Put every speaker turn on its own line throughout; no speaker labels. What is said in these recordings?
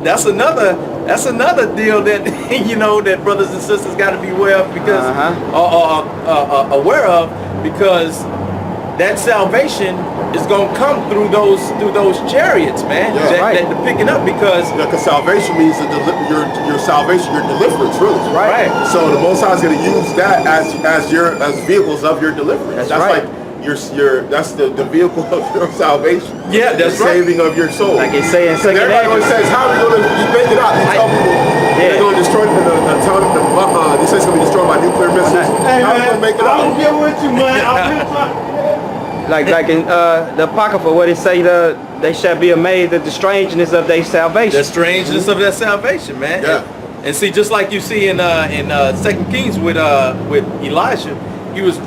that's another deal that you know that brothers and sisters got to be aware of because aware of because that salvation is going to come through those chariots, man. That picking up because
salvation means your salvation, your deliverance, really.
Right.
So the Most High is going to use that as vehicles of your deliverance. That's right. Like that's the vehicle of your salvation.
Yeah, that's
the saving of your soul.
Like it's saying,
everybody always says, "How are we going to make it out?" They tell people they're going to destroy they say it's going to be destroyed by nuclear missiles.
Hey,
how are we going to make it out?
I don't get with you, man.
Like in the Apocrypha, what it say, they shall be amazed at the strangeness of their salvation.
The strangeness of their salvation, man.
Yeah.
And see, just like you see in 2 Kings with Elijah, he was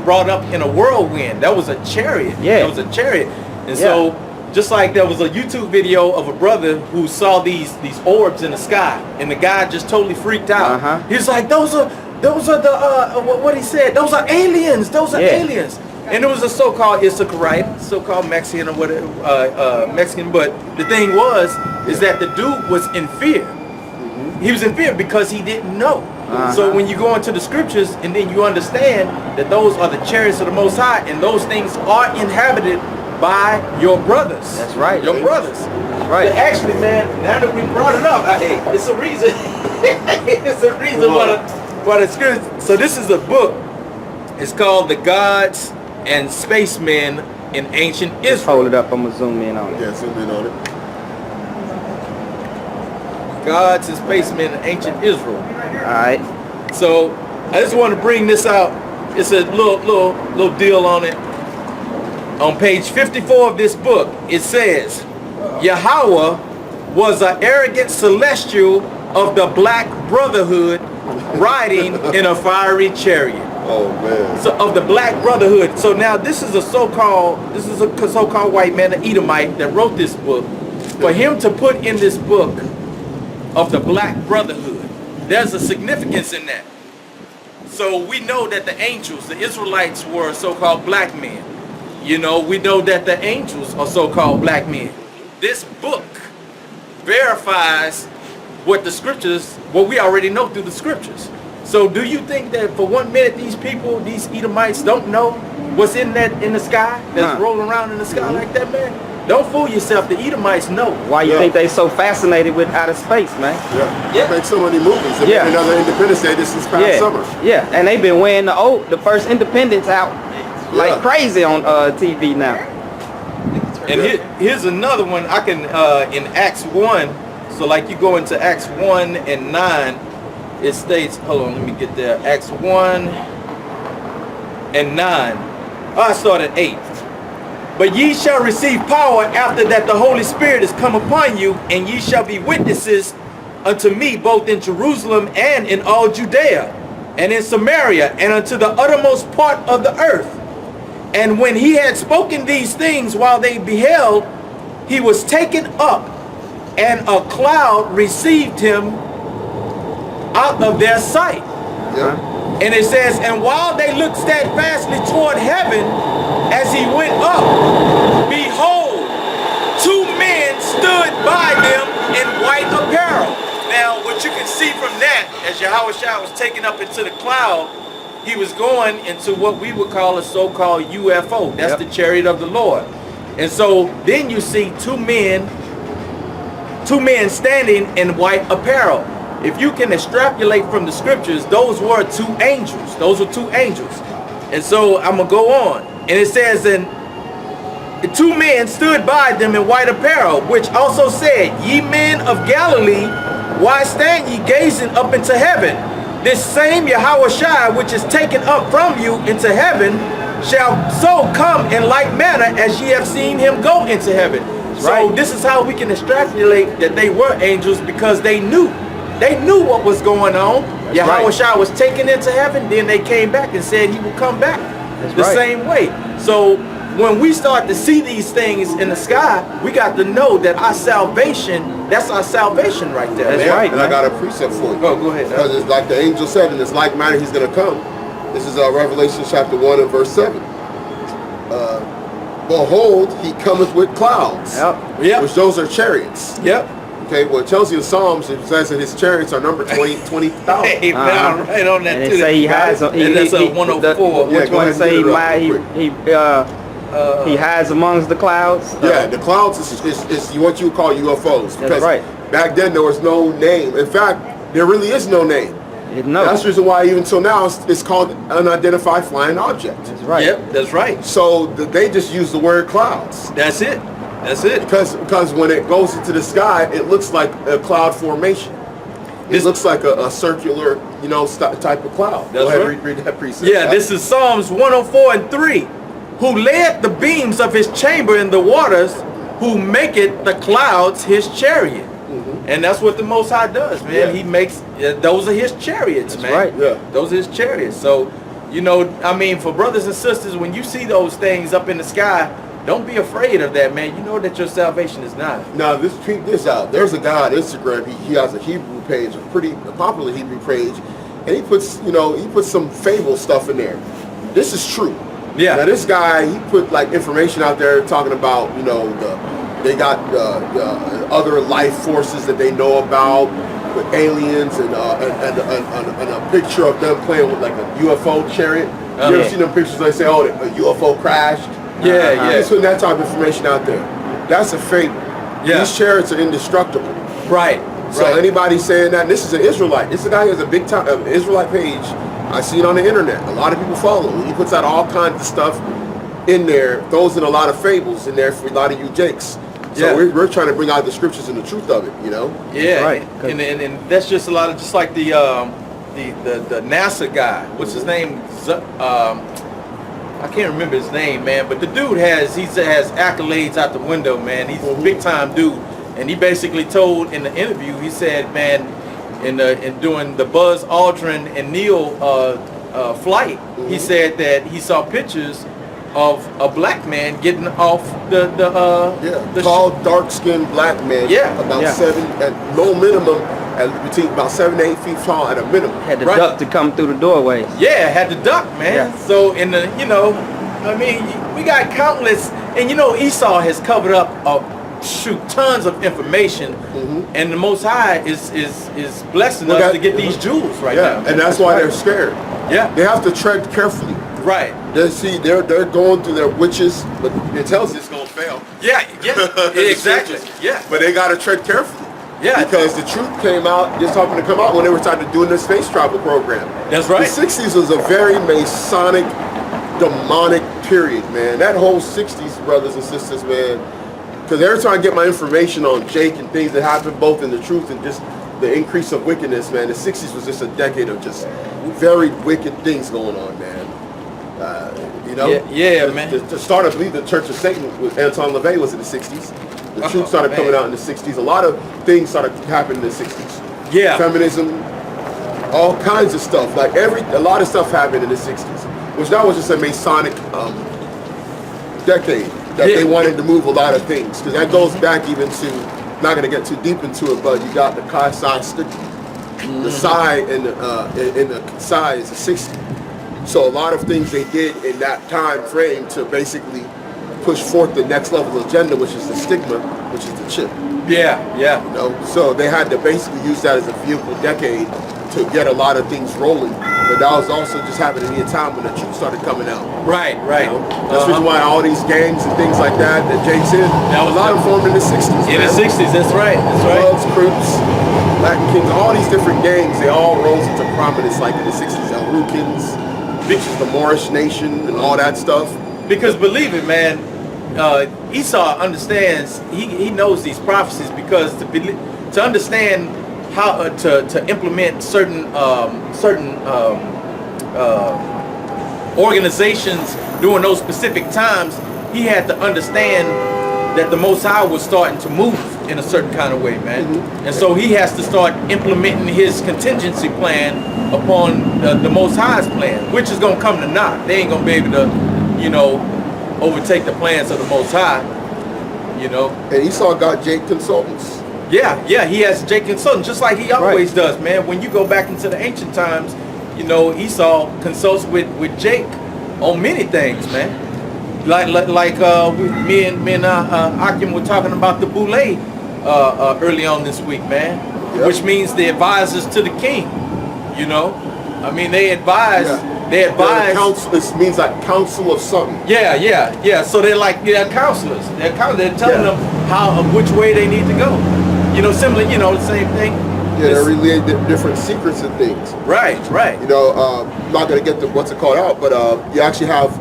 brought up in a whirlwind. That was a chariot.
Yeah.
That was a chariot. And so just like there was a YouTube video of a brother who saw these orbs in the sky, and the guy just totally freaked out. He's like, those are the what he said. Those are aliens. Those are aliens. And it was a so-called Issacharite, so-called Mexican or whatever, Mexican. But the thing is that the dude was in fear. He was in fear because he didn't know. So when you go into the scriptures and then you understand that those are the chariots of the Most High, and those things are inhabited by your brothers.
That's right.
Your brothers.
That's right.
But actually, man, now that we brought it up, it's a reason. It's a reason why the scriptures. So this is a book. It's called The Gods and Spacemen in Ancient Israel.
Hold it up, I'm gonna zoom in on it.
Yeah, zoom in on it.
Gods and Spacemen in Ancient Israel.
Alright.
So I just want to bring this out. It's a little deal on it. On page 54 of this book, it says, Yahweh was an arrogant celestial of the Black Brotherhood riding in a fiery chariot.
Oh man.
So of the Black Brotherhood. So now this is a so-called white man, an Edomite, that wrote this book. For him to put in this book of the Black Brotherhood, there's a significance in that. So we know that the angels, the Israelites, were so-called black men. You know, we know that the angels are so-called black men. This book verifies what the scriptures, what we already know through the scriptures. So do you think that for 1 minute these people, these Edomites, don't know what's in the sky, that's rolling around in the sky like that, man? Don't fool yourself. The Edomites know.
Why you think they so fascinated with outer space, man?
They make so many movies. They made another Independence Day this past summer.
Yeah, and they've been wearing the first Independence out like crazy on TV now.
And here's another one. I can in Acts 1. So like you go into Acts 1 and 9. It states, hold on, let me get there. Acts 1 and 9. I start at 8. But ye shall receive power after that the Holy Spirit is come upon you, and ye shall be witnesses unto me both in Jerusalem and in all Judea, and in Samaria, and unto the uttermost part of the earth. And when he had spoken these things while they beheld, he was taken up, and a cloud received him out of their sight. And it says, and while they looked steadfastly toward heaven as he went up, behold, 2 men stood by them in white apparel. Now what you can see from that, as Yahawashi was taken up into the cloud, he was going into what we would call a so-called UFO. That's the chariot of the Lord. And so then you see two men standing in white apparel. If you can extrapolate from the scriptures, those were 2 angels. Those were 2 angels. And so I'm going to go on. And it says, and the 2 men stood by them in white apparel, which also said, ye men of Galilee, why stand ye gazing up into heaven? This same Yahawashi, which is taken up from you into heaven, shall so come in like manner as ye have seen him go into heaven. So this is how we can extrapolate that they were angels, because they knew. They knew what was going on. Yahawashi was taken into heaven, then they came back and said he would come back the same way. So when we start to see these things in the sky, we got to know that our salvation, that's our salvation right there.
That's right.
And I got a precept for you.
Go ahead.
Because it's like the angel said, in this like manner he's going to come. This is Revelation chapter 1 and verse 7. Behold, he cometh with clouds, which those are chariots. Okay, well, it tells you in Psalms, it says that his chariots are number 20,000.
Hey, man, I'm right on that
And
too.
they say he has.
And that's a 104.
Yeah,
Which
go
one
ahead
say he
and
might?
get it up
He hides amongst the clouds.
Yeah, the clouds is what you would call UFOs. Because
right.
back then there was no name. In fact, there really is no name.
No.
That's the reason why even till now it's called unidentified flying object.
That's right.
Yep, that's right.
So they just use the word clouds.
That's it. That's it.
Because when it goes into the sky, it looks like a cloud formation. It looks like a circular, type of cloud.
That's
Go ahead,
right.
read that precept.
Yeah, this is Psalms 104:3. Who layeth the beams of his chamber in the waters, who maketh the clouds his chariot. And that's what the Most High does, man.
Yeah.
He makes, those are his chariots, man.
right.
Yeah.
Those are his chariots. So, for brothers and sisters, when you see those things up in the sky, don't be afraid of that, man. You know that your salvation is nigh.
Now, check this out. There's a guy on Instagram. He has a Hebrew page, a pretty popular Hebrew page, and he puts some fable stuff in there. This is true.
Yeah.
Now, this guy, he put like information out there talking about, they got other life forces that they know about with aliens and a picture of them playing with like a UFO chariot. You ever seen them pictures? They say, "Oh, a UFO crashed."
Yeah.
He's putting that type of information out there. That's a fake.
Yeah.
These chariots are indestructible.
Right.
So anybody saying that, and this is an Israelite. This is a guy who has a big time Israelite page. I see it on the internet. A lot of people follow him. He puts out all kinds of stuff in there. Throws in a lot of fables in there for a lot of you jakes. So we're trying to bring out the scriptures and the truth of it,
Yeah.
Right.
And that's just a lot of, just like the NASA guy. What's his name? I can't remember his name, man. But the dude has accolades out the window, man. He's a big time dude. And he basically told in the interview, he said, man, in doing the Buzz Aldrin and Neil flight, he said that he saw pictures of a black man getting off the
tall, dark-skinned black man. About 7 at low minimum, between about 7 to 8 feet tall at a minimum.
Had to duck to come through the doorways.
Yeah, had to duck, man.
Yeah.
So we got countless, and Esau has covered up tons of information, and the Most High is blessing us to get these jewels right now.
And that's why they're scared.
Yeah,
they have to tread carefully.
Right.
They're going through their witches, but it tells you it's gonna fail.
Yeah, exactly. Yeah.
But they gotta tread carefully.
Yeah.
Because the truth came out, just happened to come out when they were starting to do the space travel program.
That's right.
The 60s was a very Masonic, demonic period, man. That whole 60s, brothers and sisters, man. Because every time I get my information on Jake and things that happened both in the truth and just the increase of wickedness, man, the 60s was just a decade of just very wicked things going on, man.
Man.
The start of the Church of Satan with Anton LaVey was in the 60s. The truth started coming out in the 60s. A lot of things started happening in the 60s.
Yeah.
Feminism, all kinds of stuff. A lot of stuff happened in the 60s. Which that was just a Masonic decade. That they wanted to move a lot of things. Because that goes back even to, not going to get too deep into it, but you got the Chi Psi stigma. The Psi and the Psi is a 60. So a lot of things they did in that time frame to basically push forth the next level agenda, which is the stigma, which is the chip.
Yeah.
So they had to basically use that as a vehicle decade to get a lot of things rolling. But that was also just happening in a time when the truth started coming out.
Right.
That's the reason why all these gangs and things like that Jake's in, a lot of them formed in the 60s.
In the 60s, that's right.
Bloods, Crips, Latin Kings, all these different gangs, they all rose into prominence like in the 60s. El Rukins, which is the Moorish nation and all that stuff.
Because believe it, man, Esau understands, he knows these prophecies, because to understand how to implement certain organizations during those specific times, he had to understand that the Most High was starting to move in a certain kind of way, man. And so he has to start implementing his contingency plan upon the Most High's plan, which is going to come to naught. They ain't going to be able to, overtake the plans of the Most High,
And Esau got Jake consultants.
Yeah, he has Jake consultants, just like he always does, man. When you go back into the ancient times, Esau consults with Jake on many things, man. Like me and Akim were talking about the Boule early on this week, man.
Yep.
Which means the advisors to the king. You know, I mean, they advise.
Yeah.
They advise.
Council, this means like council of something.
Yeah. So they're like counselors. They're telling them which way they need to go. You know, similar. You know, the same thing.
Yeah, they're relaying different secrets and things.
Right.
You know, I'm not gonna get the what's it called out, but you actually have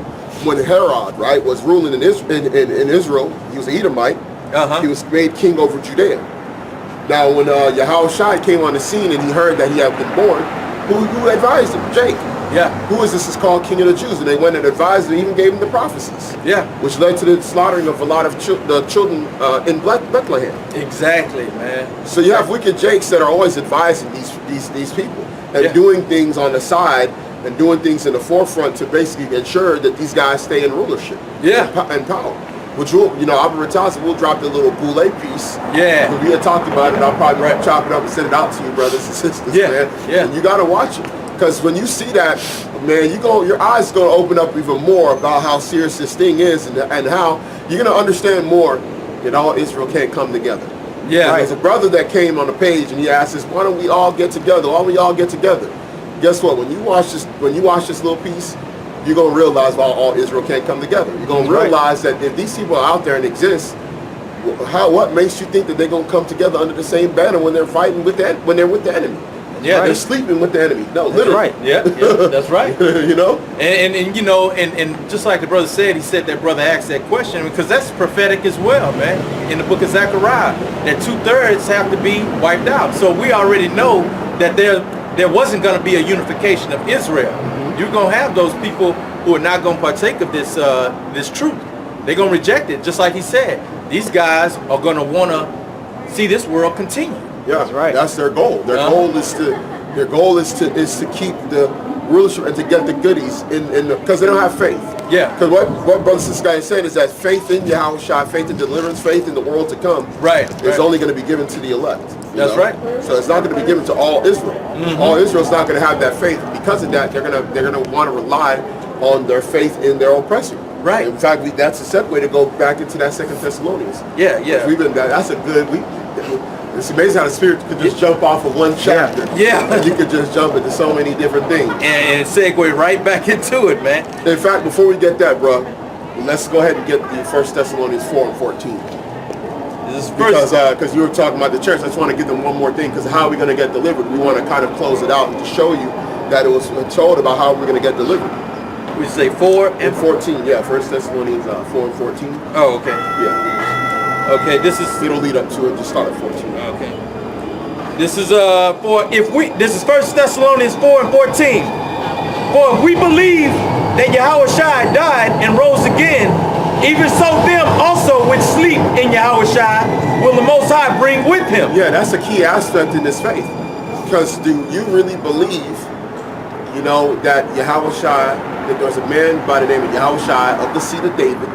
when Herod, right, was ruling in Israel. He was an Edomite. He was made king over Judea. Now, when Yahawashi came on the scene and he heard that he had been born, who advised him? Jake.
Yeah.
Who is this? Is called King of the Jews, and they went and advised him, even gave him the prophecies.
Yeah.
Which led to the slaughtering of a lot of the children in Bethlehem.
Exactly, man.
So you have wicked Jakes that are always advising these people and doing things on the side and doing things in the forefront to basically ensure that these guys stay in rulership. And power. Which will, you know, Albert Taza will drop the little boule piece.
Yeah.
We had talked about it. I'll probably chop it up and send it out to you, brothers and sisters, man.
Yeah.
And you got to watch it. Because when you see that, man, your eyes going to open up even more about how serious this thing is and how you're going to understand more that all Israel can't come together.
Yeah.
There's a brother that came on the page and he asked us, why don't we all get together? Why don't we all get together? Guess what? When you watch this little piece, you're going to realize why all Israel can't come together. You're going to realize that if these people are out there and exist, what makes you think that they're going to come together under the same banner when they're fighting with when they're with the enemy?
Yeah,
they're sleeping with the enemy. No, literally.
Right.
Yeah, that's right.
You know,
and you know, and just like the brother said, he said that brother asked that question because that's prophetic as well, man. In the book of Zechariah, that 2/3 have to be wiped out. So we already know that there wasn't going to be a unification of Israel. You're going to have those people who are not going to partake of this truth. They're going to reject it, just like he said. These guys are going to want to see this world continue.
Yeah,
that's right.
That's their goal. Their goal is to keep the rulership and to get the goodies because they don't have faith.
Yeah.
Because what brothers and sisters is saying is that faith in Yahawashi, faith in deliverance, faith in the world to come, is only going to be given to the elect.
That's right.
So it's not going to be given to all Israel. All Israel's not going to have that faith. Because of that, they're going to want to rely on their faith in their oppressor.
Right.
In fact, that's a segue to go back into that 2 Thessalonians.
Yeah.
We've been that's a good. It's amazing how the Spirit could just jump off of one chapter.
Yeah.
And you could just jump into so many different things.
And segue right back into it, man.
In fact, before we get that, bro, let's go ahead and get the 1 Thessalonians 4 and 14. Because you were talking about the church, I just want to give them one more thing. Because how are we going to get delivered? We want to kind of close it out and to show you that it was told about how we're going to get delivered.
We say 4 and
14. Yeah, 1 Thessalonians 4 and 14.
Oh, okay.
Yeah.
Okay, this is.
It'll lead up to it. Just start at 14.
Okay. This is this is 1 Thessalonians 4 and 14. For if we believe that Yahawashi died and rose again, even so them also which sleep in Yahawashi will the Most High bring with him.
Yeah, that's a key aspect in this faith. Because do you really believe, you know, that Yahawashi, that there's a man by the name of Yahawashi of the seed of David,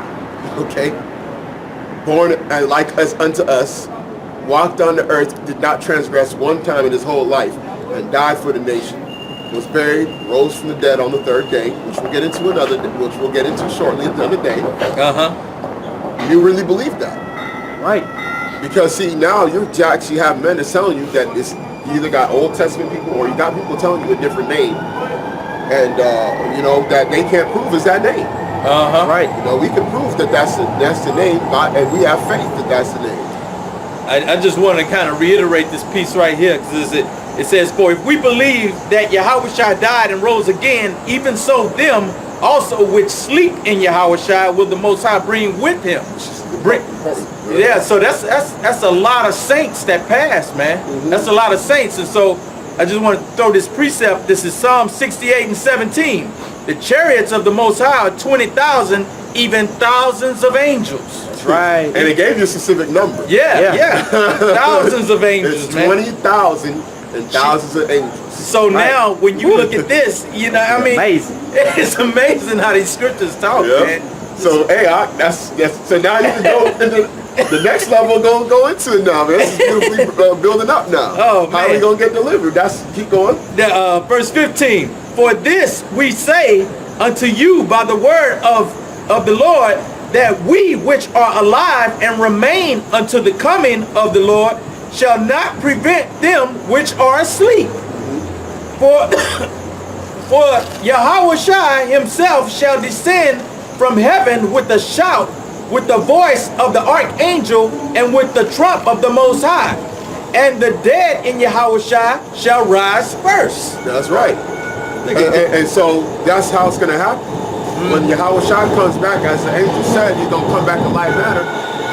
okay, born like us unto us, walked on the earth, did not transgress one time in his whole life, and died for the nation, was buried, rose from the dead on the third day, which we'll get into shortly another day. You really believe that?
Right.
Because see, now you actually have men that's telling you that you either got Old Testament people or you got people telling you a different name, and you know that they can't prove is that name.
Right.
You know, we can prove that that's the name, and we have faith that that's the name.
I just want to kind of reiterate this piece right here, because it says, for if we believe that Yahawashi died and rose again, even so them also which sleep in Yahawashi will the Most High bring with him. Yeah, so that's a lot of saints that passed, man. That's a lot of saints. And so I just want to throw this precept. This is Psalm 68 and 17. The chariots of the Most High are 20,000, even thousands of angels.
That's right.
And it gave you a specific number.
Yeah. Thousands of angels,
it's
man.
20,000 and thousands of angels.
So now when you look at this, you know, I mean, it's amazing how these scriptures talk, man.
So hey, so now you can go into the next level. Go into it now, man. This is beautifully building up now.
Oh, man.
How are we gonna get delivered? Keep going.
Verse 15. For this we say unto you by the word of the Lord, that we which are alive and remain unto the coming of the Lord shall not prevent them which are asleep. For Yahawashi himself shall descend from heaven with a shout, with the voice of the archangel, and with the trump of the Most High. And the dead in Yahawashi shall rise first.
That's right. And so that's how it's going to happen. When Yahawashi comes back, as the angel said, he's going to come back in light matter.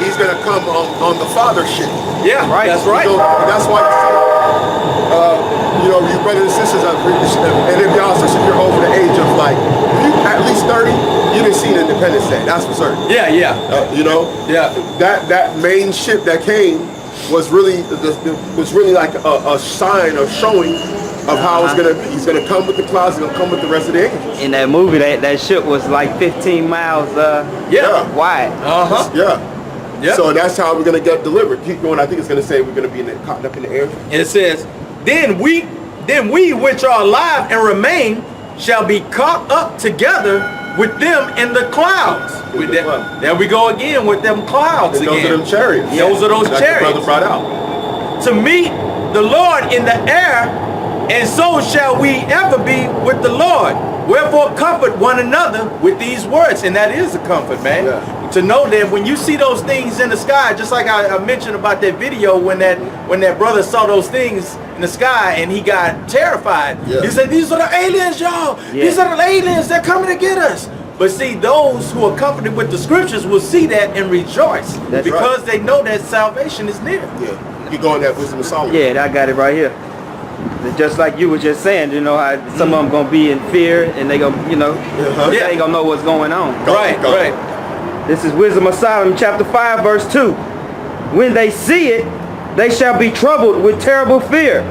He's going to come on the Father ship.
Yeah, right. That's right.
That's why you know, you brothers and sisters, and if y'all, especially if you're over the age of like, if you at least 30, you didn't see Independence Day. That's for certain.
Yeah, yeah.
You know,
yeah.
That main ship that came was really like a sign of showing of how it's gonna be. He's gonna come with the clouds. He's gonna come with the rest of the angels.
In that movie, that ship was like 15 miles wide.
Yeah. So that's how we're gonna get delivered. Keep going. I think it's gonna say we're gonna be caught up in the air.
It says, then we which are alive and remain shall be caught up together with them in the clouds. There we go again with them clouds
and
again.
Those are them chariots.
Yeah. Those are those chariots.
The brother brought out.
To meet the Lord in the air, and so shall we ever be with the Lord. Wherefore comfort one another with these words. And that is a comfort, man. Yeah. To know that when you see those things in the sky, just like I mentioned about that video when that brother saw those things in the sky and he got terrified. Yeah. He said, these are the aliens, y'all. Yeah. These are the aliens. They're coming to get us. But see, those who are comforted with the scriptures will see that and rejoice. That's because they know that salvation is near.
Yeah. You go in that Wisdom of Solomon.
Yeah, I got it right here. Just like you were just saying, you know, how some of them gonna be in fear and they gonna, you know, they ain't gonna know what's going on.
Right.
This is Wisdom of Solomon, chapter 5, verse 2. When they see it, they shall be troubled with terrible fear,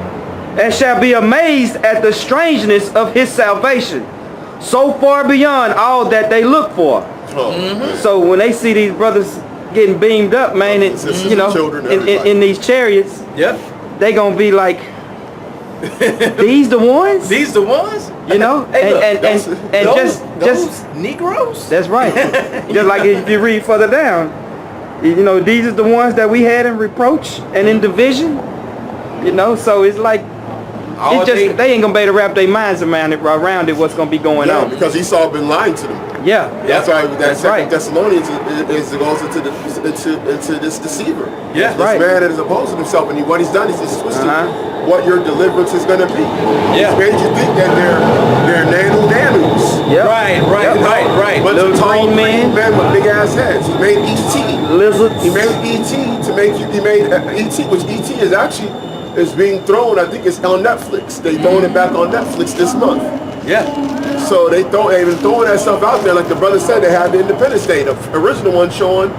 and shall be amazed at the strangeness of his salvation, so far beyond all that they look for. So when they see these brothers getting beamed up, man, you know, in these chariots, they gonna be like, these the ones?
These the ones?
You know?
Hey,
and just
Negroes?
That's right. Just like if you read further down, you know, these are the ones that we had in reproach and in division. You know, so it's like they ain't gonna be able to wrap their minds around it what's gonna be going on.
Because Esau been lying to them.
Yeah.
That's why that Second Thessalonians goes into this deceiver.
Yeah.
This man that is opposing himself, and what he's done is he's twisted what your deliverance is going to be.
Yeah.
He's made you think that they're nanus.
Yeah.
Right.
But the tall men with big ass heads. He made E.T.
Lizards.
He made E.T. to make you. He made E.T. which E.T. is actually being thrown. I think it's on Netflix. They throwing it back on Netflix this month.
Yeah.
So they've been throwing that stuff out there. Like the brother said, they had the Independence Day, the original one showing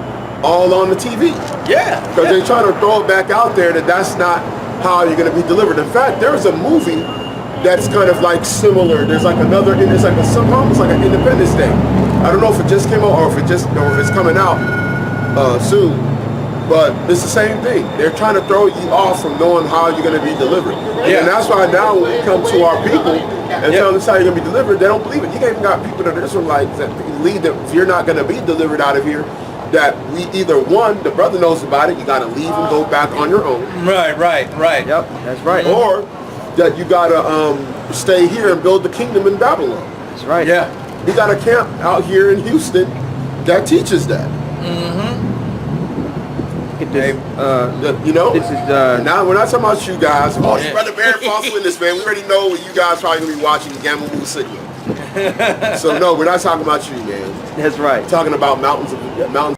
all on the TV.
Yeah.
Because they're trying to throw it back out there that's not how you're going to be delivered. In fact, there's a movie that's kind of like similar. There's like another, it's like almost like an Independence Day. I don't know if it just came out or if it's coming out soon. But it's the same thing. They're trying to throw you off from knowing how you're going to be delivered. Yeah. And that's why now when we come to our people and tell them how you're going to be delivered, they don't believe it. You ain't even got people that are Israelites that lead them. If you're not going to be delivered out of here, that we either one, the brother knows about it, you got to leave and go back on your own.
Right.
Yep, that's right.
Or that you got to stay here and build the kingdom in Babylon.
That's right.
Yeah.
We got a camp out here in Houston that teaches that.
Look at this,
you know,
this is
now we're not talking about you guys. Oh, Brother Barrett false witness, man. We already know what you guys probably gonna be watching Gamma City. So no, we're not talking about you, man.
That's right.
We're talking about mountains